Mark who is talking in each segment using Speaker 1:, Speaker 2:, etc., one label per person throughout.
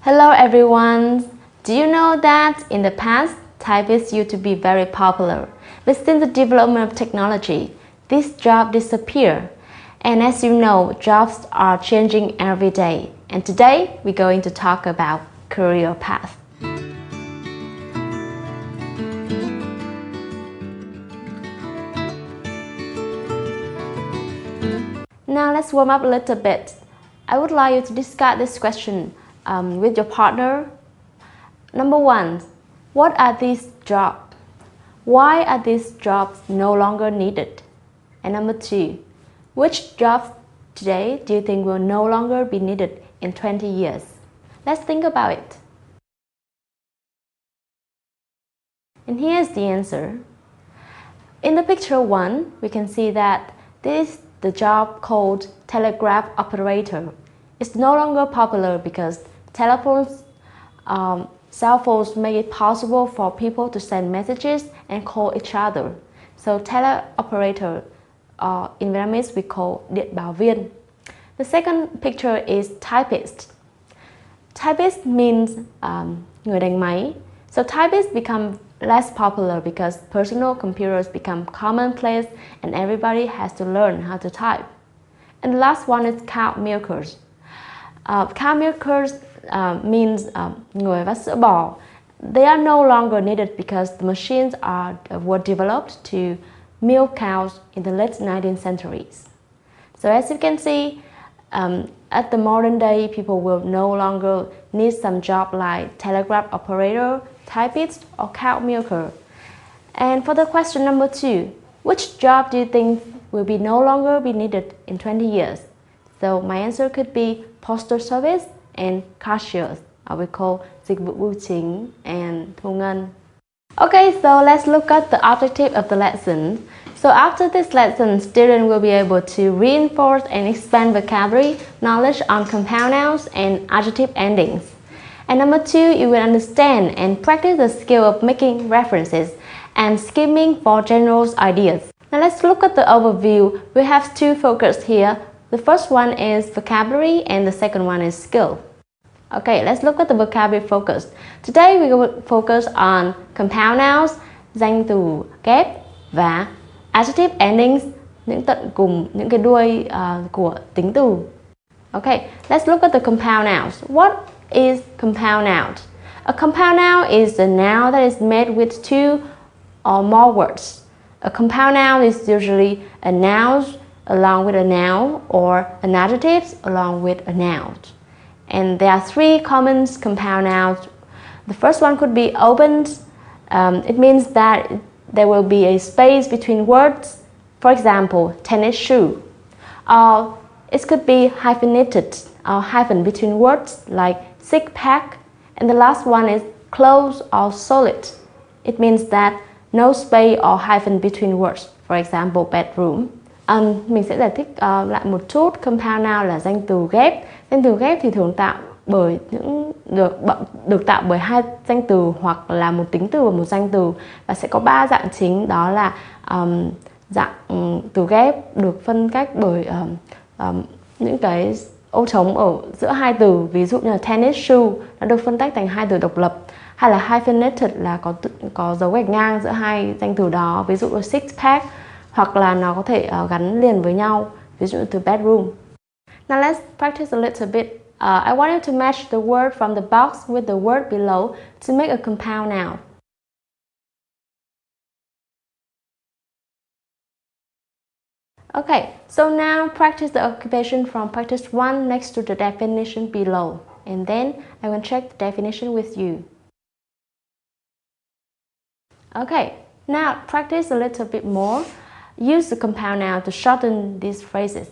Speaker 1: Hello everyone! Do you know that in the past, typists used to be very popular, but since the development of technology, this job disappeared. And as you know, jobs are changing every day. And today, we're going to talk about career path. Now let's warm up a little bit. I would like you to discuss this question with your partner. Number one, what are these jobs? Why are these jobs no longer needed? And number two, which jobs today do you think will no longer be needed in 20 years? Let's think about it. And here's the answer. In the picture 1, we can see that this is the job called telegraph operator. It's no longer popular because telephones, cell phones make it possible for people to send messages and call each other. So teleoperator, in Vietnamese we call điện báo viên. The second picture is typist. Typist means người đánh máy. So typists become less popular because personal computers become commonplace and everybody has to learn how to type. And the last one is cow milkers. Cow milkers means người vắt sữa bò. They are no longer needed because the machines were developed to milk cows in the late 19th centuries. So as you can see, at the modern day, people will no longer need some job like telegraph operator, typist, or cow milker. And for the question number 2, which job do you think will no longer be needed in 20 years? So my answer could be postal service and cashiers. We call dịch vụ bưu chính and thu ngân. Okay, so let's look at the objective of the lesson. So after this lesson, students will be able to reinforce and expand vocabulary, knowledge on compound nouns and adjective endings. And number 2, you will understand and practice the skill of making references and skimming for general ideas. Now let's look at the overview. We have 2 focus here. The first one is vocabulary and the second one is skill. Okay, let's look at the vocabulary focus. Today we will focus on compound nouns, danh từ ghép và adjective endings, những tận cùng, những cái đuôi của tính từ. Okay, let's look at the compound nouns. What is compound noun? A compound noun is a noun that is made with 2 or more words. A compound noun is usually a noun along with a noun or an adjective along with a noun. And there are 3 common compound nouns. The first one could be open. It means that there will be a space between words. For example, tennis shoe. Or it could be hyphenated or hyphen between words like six pack. And the last one is close or solid. It means that no space or hyphen between words. For example, bedroom. Mình sẽ giải thích lại một chút. Compound noun là danh từ ghép. Danh từ ghép thì thường tạo bởi được tạo bởi 2 danh từ hoặc là một tính từ và một danh từ, và sẽ có 3 dạng chính, đó là dạng từ ghép được phân cách bởi những cái ô trống ở giữa 2 từ, ví dụ như là tennis shoe nó được phân tách thành 2 từ độc lập, hay là hyphenated là có dấu gạch ngang giữa 2 danh từ đó, ví dụ là six pack, hoặc là nó có thể gắn liền với nhau, ví dụ như từ bedroom. Now let's practice a little bit. I want you to match the word from the box with the word below to make a compound noun. Okay, so now practice the occupation from practice 1 next to the definition below. And then I will check the definition with you. Okay, now practice a little bit more. Use the compound noun to shorten these phrases.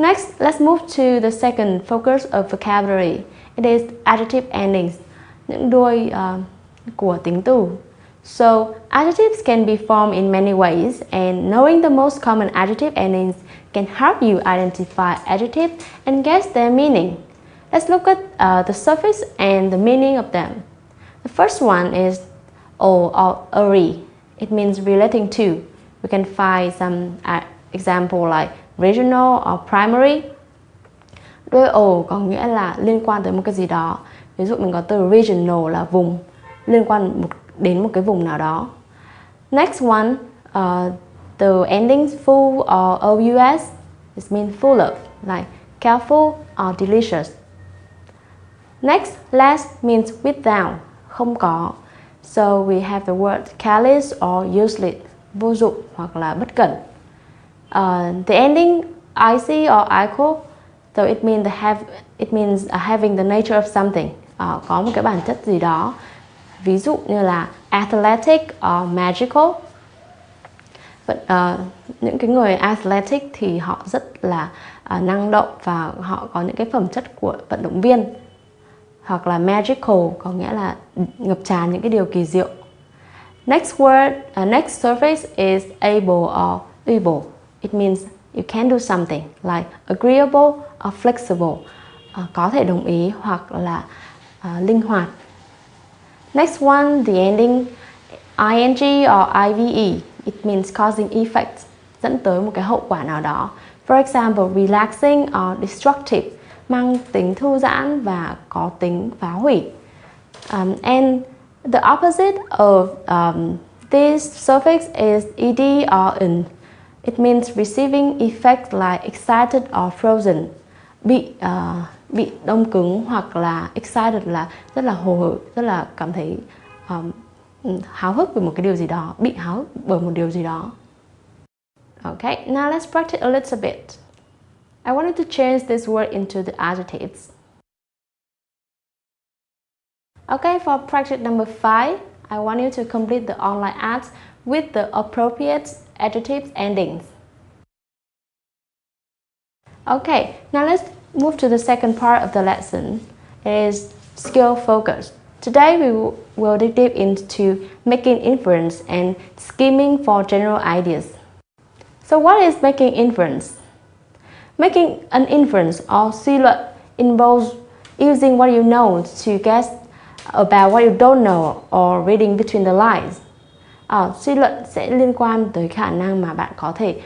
Speaker 1: Next, let's move to the second focus of vocabulary. It is adjective endings, những đuôi của tính từ. So, adjectives can be formed in many ways, and knowing the most common adjective endings can help you identify adjectives and guess their meaning. Let's look at the suffix and the meaning of them. The first one is o or ori. It means relating to. We can find some example like regional or primary. Đuôi o có nghĩa là liên quan tới một cái gì đó. Ví dụ mình có từ regional là vùng, liên quan đến một cái vùng nào đó. Next one, the endings full or ous, it means full of, like careful or delicious. Next, less means without, không có. So we have the word careless or useless, vô dụng hoặc là bất cẩn. The ending icy or ico, so it means having the nature of something, có một cái bản chất gì đó. Ví dụ như là athletic or magical. Những cái người athletic thì họ rất là năng động và họ có những cái phẩm chất của vận động viên. Hoặc là magical có nghĩa là ngập tràn những cái điều kỳ diệu. Next word, next suffix is able or able. It means you can do something like agreeable or flexible, có thể đồng ý hoặc là linh hoạt. Next one, the ending ing or ive. It means causing effects, dẫn tới một cái hậu quả nào đó. For example, relaxing or destructive, mang tính thư giãn và có tính phá hủy. And the opposite of this suffix is ed or in. It means receiving effects like excited or frozen. Bị đông cứng hoặc là excited là rất là hồ hởi, rất là cảm thấy háo hức về một cái điều gì đó, bị háo hức bởi một điều gì đó. Okay, now let's practice a little bit. I wanted to change this word into the adjectives. Okay, for practice number 5, I want you to complete the online ads with the appropriate adjectives endings. Okay, now let's move to the second part of the lesson. It is skill focus. Today we will dig deep into making inference and scheming for general ideas. So what is making inference? Making an inference or suy luận involves using what you know to guess about what you don't know or reading between the lines. Suy luận sẽ liên quan tới khả năng mà bạn có thể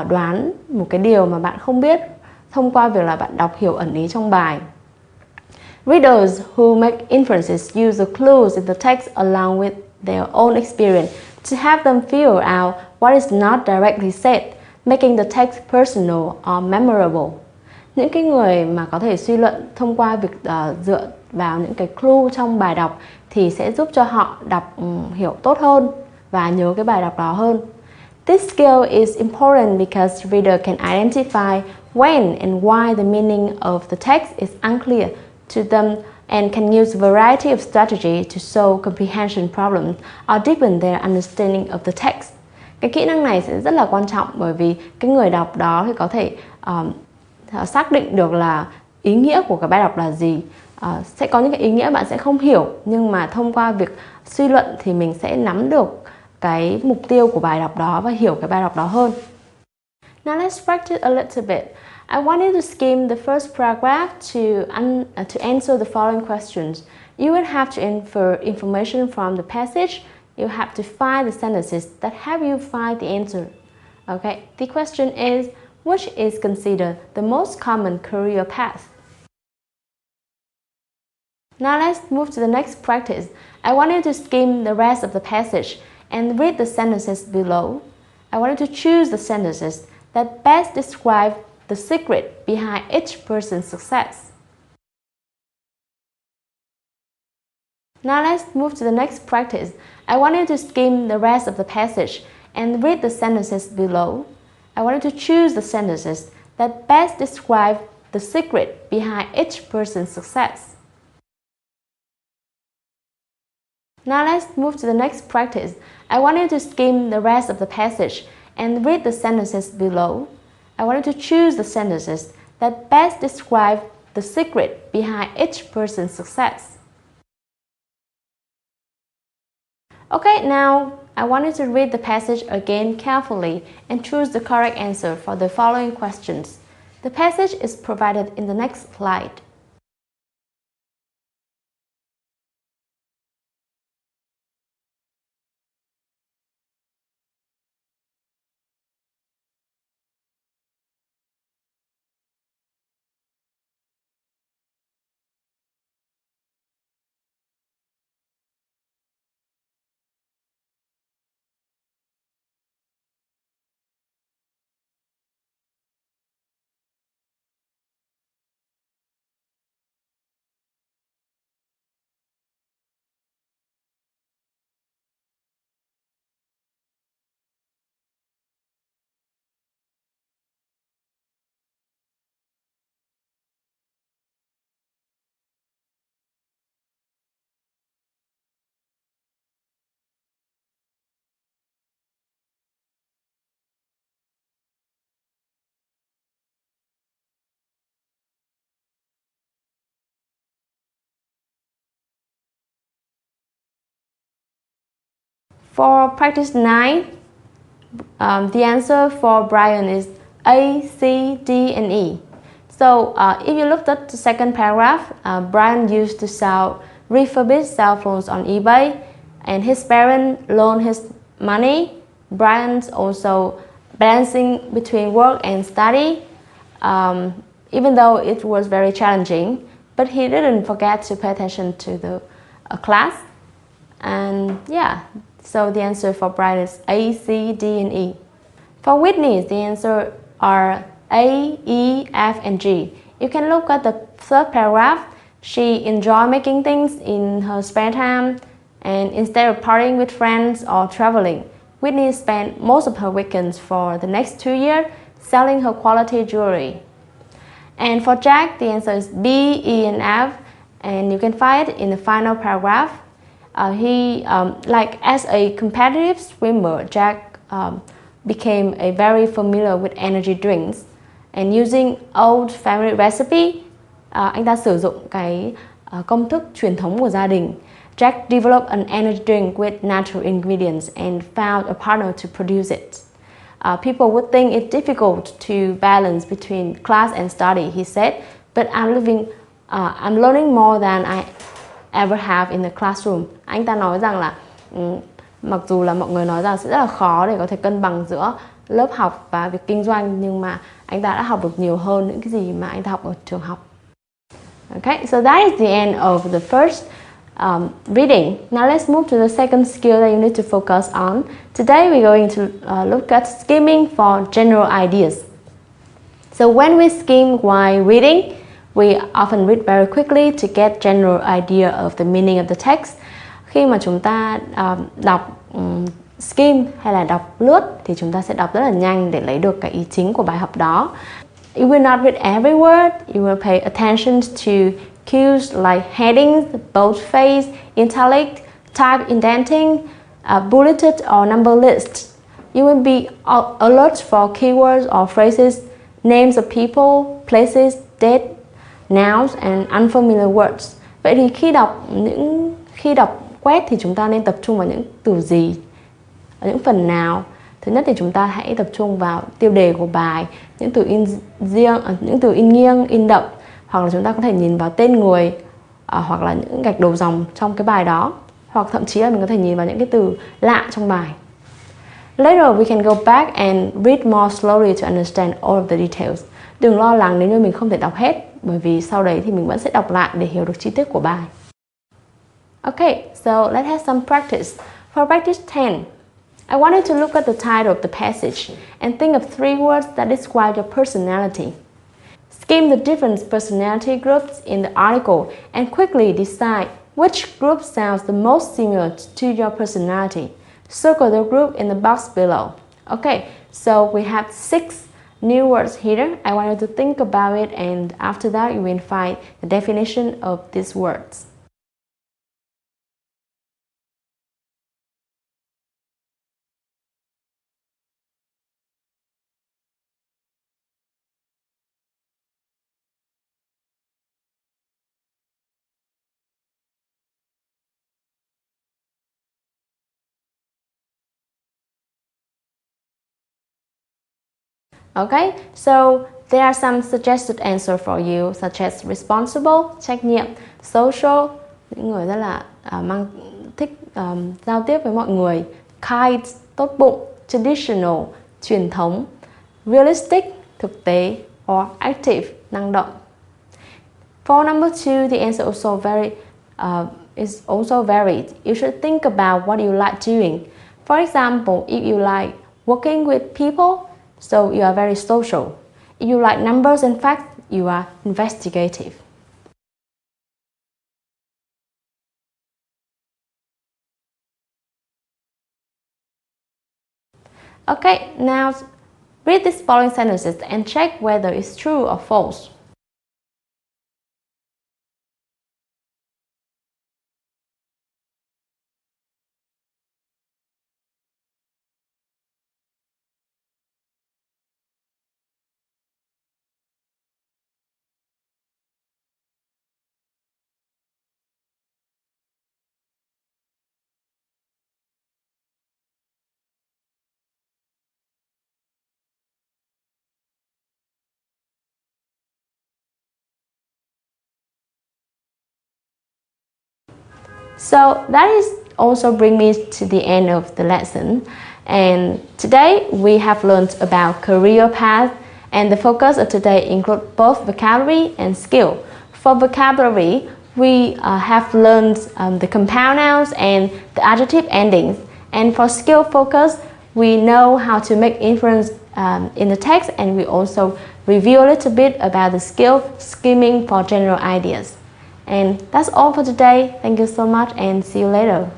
Speaker 1: đoán một cái điều mà bạn không biết thông qua việc là bạn đọc hiểu ẩn ý trong bài. Readers who make inferences use the clues in the text along with their own experience to help them figure out what is not directly said, making the text personal or memorable. Những cái người mà có thể suy luận thông qua việc dựa vào những cái clue trong bài đọc thì sẽ giúp cho họ đọc hiểu tốt hơn và nhớ cái bài đọc đó hơn. This skill is important because reader can identify when and why the meaning of the text is unclear to them and can use a variety of strategy to solve comprehension problems or deepen their understanding of the text. Cái kỹ năng này sẽ rất là quan trọng bởi vì cái người đọc đó thì có thể xác định được là ý nghĩa của cái bài đọc là gì. Sẽ có những cái ý nghĩa bạn sẽ không hiểu, nhưng mà thông qua việc suy luận thì mình sẽ nắm được cái mục tiêu của bài đọc đó và hiểu cái bài đọc đó hơn. Now let's practice a little bit. I want you to skim the first paragraph to answer the following questions. You will have to infer information from the passage. You have to find the sentences that help you find the answer. Okay, the question is, which is considered the most common career path? Now let's move to the next practice. I want you to skim the rest of the passage and read the sentences below. I want you to choose the sentences that best describe the secret behind each person's success. Now let's move to the next practice. I want you to skim the rest of the passage and read the sentences below. I want you to choose the sentences that best describe the secret behind each person's success. Now let's move to the next practice. I want you to skim the rest of the passage and read the sentences below. I want you to choose the sentences that best describe the secret behind each person's success. Okay, now I want you to read the passage again carefully and choose the correct answer for the following questions. The passage is provided in the next slide. For practice 9, the answer for Brian is A, C, D, and E. So if you looked at the second paragraph, Brian used to sell refurbished cell phones on eBay, and his parents loaned his money. Brian's also balancing between work and study, even though it was very challenging, but he didn't forget to pay attention to the class. And yeah, so the answer for Brian is A, C, D, and E. For Whitney, the answer are A, E, F, and G. You can look at the third paragraph. She enjoyed making things in her spare time, and instead of partying with friends or traveling, Whitney spent most of her weekends for the next 2 years selling her quality jewelry. And for Jack, the answer is B, E, and F, and you can find it in the final paragraph. As a competitive swimmer, Jack became very familiar with energy drinks, and using old family recipe, anh ta sử dụng cái công thức truyền thống của gia đình. Jack developed an energy drink with natural ingredients and found a partner to produce it. People would think it's difficult to balance between class and study, he said, but I'm learning more than I ever have in the classroom. Anh ta nói rằng là mặc dù là mọi người nói rằng sẽ rất là khó để có thể cân bằng giữa lớp học và việc kinh doanh, nhưng mà anh ta đã học được nhiều hơn những cái gì mà anh ta học ở trường học. Okay, so that is the end of the first reading. Now let's move to the second skill that you need to focus on. Today we're going to look at skimming for general ideas. So when we skim while reading, we often read very quickly to get general idea of the meaning of the text. Khi mà chúng ta đọc skim hay là đọc lướt thì chúng ta sẽ đọc rất là nhanh để lấy được cái ý chính của bài học đó. You will not read every word. You will pay attention to cues like headings, boldface, italic, type indenting, bulleted or number list. You will be alert for keywords or phrases, names of people, places, date, nouns and unfamiliar words. Vậy thì khi đọc quét thì chúng ta nên tập trung vào những từ gì, ở những phần nào? Thứ nhất thì chúng ta hãy tập trung vào tiêu đề của bài, những từ in riêng, những từ in nghiêng, in đậm, hoặc là chúng ta có thể nhìn vào tên người, hoặc là những gạch đầu dòng trong cái bài đó, hoặc thậm chí là mình có thể nhìn vào những cái từ lạ trong bài. Later we can go back and read more slowly to understand all of the details. Đừng lo lắng nếu như mình không thể đọc hết, bởi vì sau đấy thì mình vẫn sẽ đọc lại để hiểu được chi tiết của bài. Okay, so let's have some practice. For practice 10, I want you to look at the title of the passage and think of 3 words that describe your personality. Skim the different personality groups in the article and quickly decide which group sounds the most similar to your personality. Circle the group in the box below. Okay, so we have 6 new words here. I want you to think about it, and after that you will find the definition of these words. Okay, so there are some suggested answers for you, such as responsible, trách nhiệm, social, những người rất là thích giao tiếp với mọi người, kind, tốt bụng, traditional, truyền thống, realistic, thực tế, or active, năng động. For number 2, the answer is also varied. You should think about what you like doing. For example, if you like working with people, so you are very social. If you like numbers and facts, you are investigative. Okay, now read these following sentences and check whether it's true or false. So that is also bring me to the end of the lesson. And today we have learned about career path, and the focus of today include both vocabulary and skill. For vocabulary, we have learned the compound nouns and the adjective endings. And for skill focus, we know how to make inference in the text, and we also review a little bit about the skill skimming for general ideas. And that's all for today. Thank you so much and see you later.